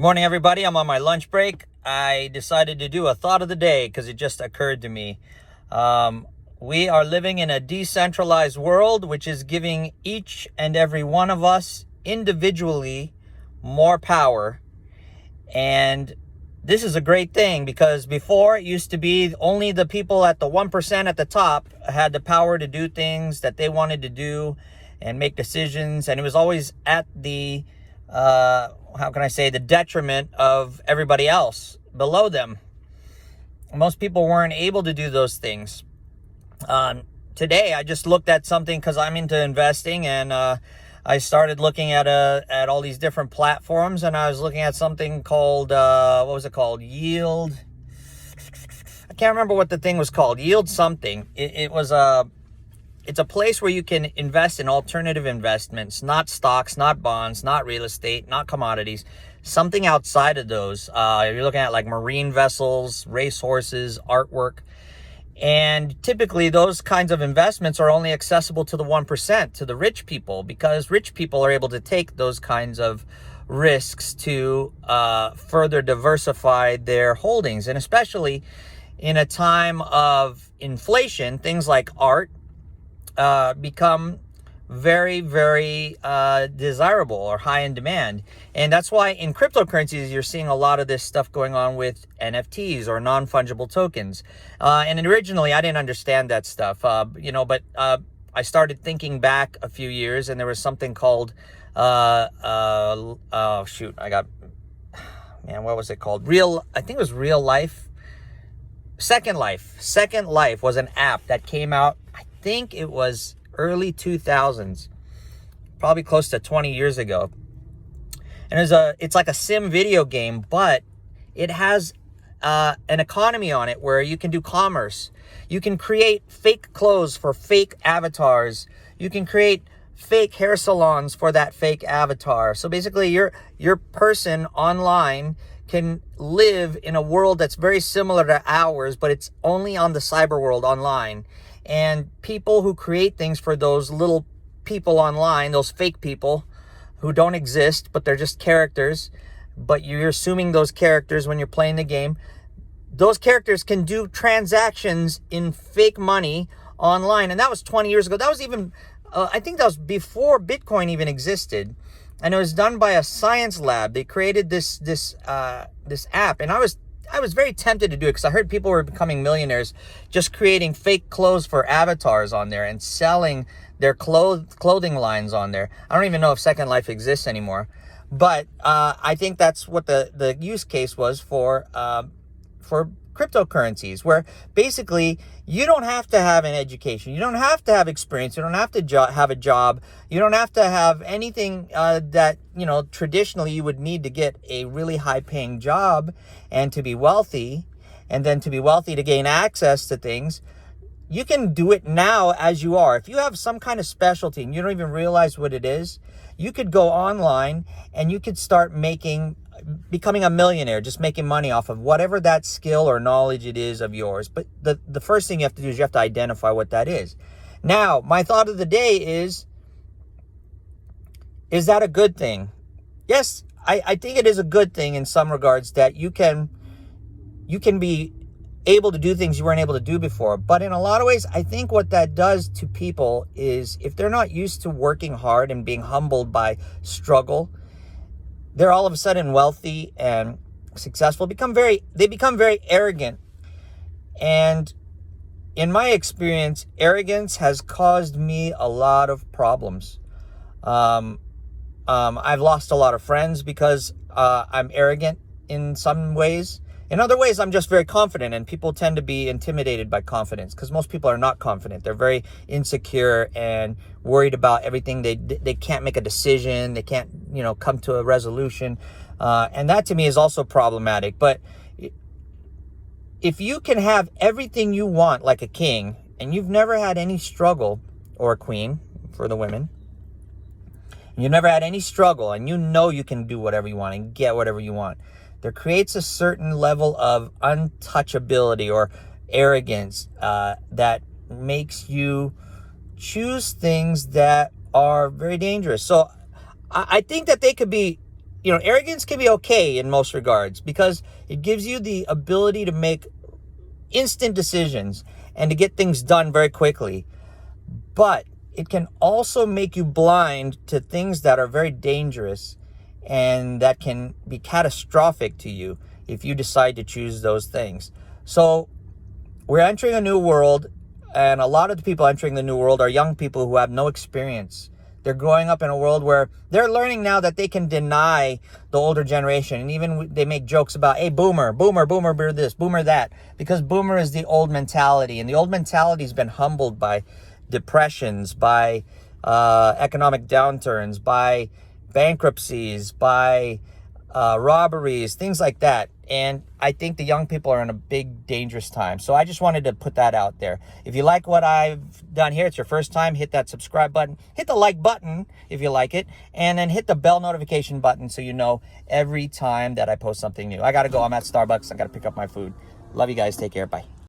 Good morning, everybody. I'm on my lunch break. I decided to do a thought of the day because it just occurred to me. We are living in a decentralized world, which is giving each and every one of us individually more power. And this is a great thing because before it used to be only the people at the 1% at the top had the power to do things that they wanted to do and make decisions. And it was always at the the detriment of everybody else below them. Most people weren't able to do those things. Today, I just looked at something because I'm into investing, and I started looking at all these different platforms, and I was looking at something called what was it called? Yield. I can't remember what the thing was called. Yield something. It's a place where you can invest in alternative investments, not stocks, not bonds, not real estate, not commodities, something outside of those. You're looking at like marine vessels, racehorses, artwork. And typically those kinds of investments are only accessible to the 1%, to the rich people, because rich people are able to take those kinds of risks to further diversify their holdings. And especially in a time of inflation, things like art, become very, very desirable or high in demand. And that's why in cryptocurrencies, you're seeing a lot of this stuff going on with NFTs or non-fungible tokens. And originally, I didn't understand that stuff, but I started thinking back a few years, and there was something called, what was it called? I think it was Real Life. Second Life. Second Life was an app that came out, I think it was early 2000s, probably close to 20 years ago. And it's like a sim video game, but it has an economy on it where you can do commerce. You can create fake clothes for fake avatars. You can create fake hair salons for that fake avatar. So basically your person online can live in a world that's very similar to ours, but it's only on the cyber world online. And people who create things for those little people online, those fake people who don't exist, but they're just characters, but you're assuming those characters when you're playing the game, those characters can do transactions in fake money online. And that was 20 years ago. That was even, I think that was before Bitcoin even existed. And it was done by a science lab. They created this app, and I was very tempted to do it because I heard people were becoming millionaires just creating fake clothes for avatars on there and selling their clothing lines on there. I don't even know if Second Life exists anymore, but I think that's what the use case was for cryptocurrencies, where basically you don't have to have an education, you don't have to have experience, you don't have to have a job, you don't have to have anything that traditionally you would need to get a really high paying job and to be wealthy, and then to be wealthy to gain access to things. You can do it now as you are. If you have some kind of specialty and you don't even realize what it is, you could go online and you could start becoming a millionaire, just making money off of whatever that skill or knowledge it is of yours. But the first thing you have to do is you have to identify what that is. Now, my thought of the day is that a good thing? Yes, I think it is a good thing in some regards that you can be able to do things you weren't able to do before. But in a lot of ways, I think what that does to people is if they're not used to working hard and being humbled by struggle, they're all of a sudden wealthy and successful, they become very arrogant. And in my experience, arrogance has caused me a lot of problems. I've lost a lot of friends because I'm arrogant in some ways. In other ways, I'm just very confident, and people tend to be intimidated by confidence because most people are not confident. They're very insecure and worried about everything. They can't make a decision. They can't, come to a resolution. And that to me is also problematic. But if you can have everything you want like a king, and you've never had any struggle, or a queen for the women, you've never had any struggle, and you can do whatever you want and get whatever you want, there creates a certain level of untouchability or arrogance that makes you choose things that are very dangerous. So I think that they could be arrogance can be okay in most regards because it gives you the ability to make instant decisions and to get things done very quickly. But it can also make you blind to things that are very dangerous and that can be catastrophic to you if you decide to choose those things. So we're entering a new world, and a lot of the people entering the new world are young people who have no experience. They're growing up in a world where they're learning now that they can deny the older generation. And even they make jokes about, hey, boomer, boomer this, boomer that. Because boomer is the old mentality. And the old mentality has been humbled by depressions, by economic downturns, by bankruptcies, by robberies, things like that. And I think the young people are in a big, dangerous time. So I just wanted to put that out there. If you like what I've done here, it's your first time, hit that subscribe button. Hit the like button if you like it. And then hit the bell notification button so you know every time that I post something new. I got to go. I'm at Starbucks. I got to pick up my food. Love you guys. Take care. Bye.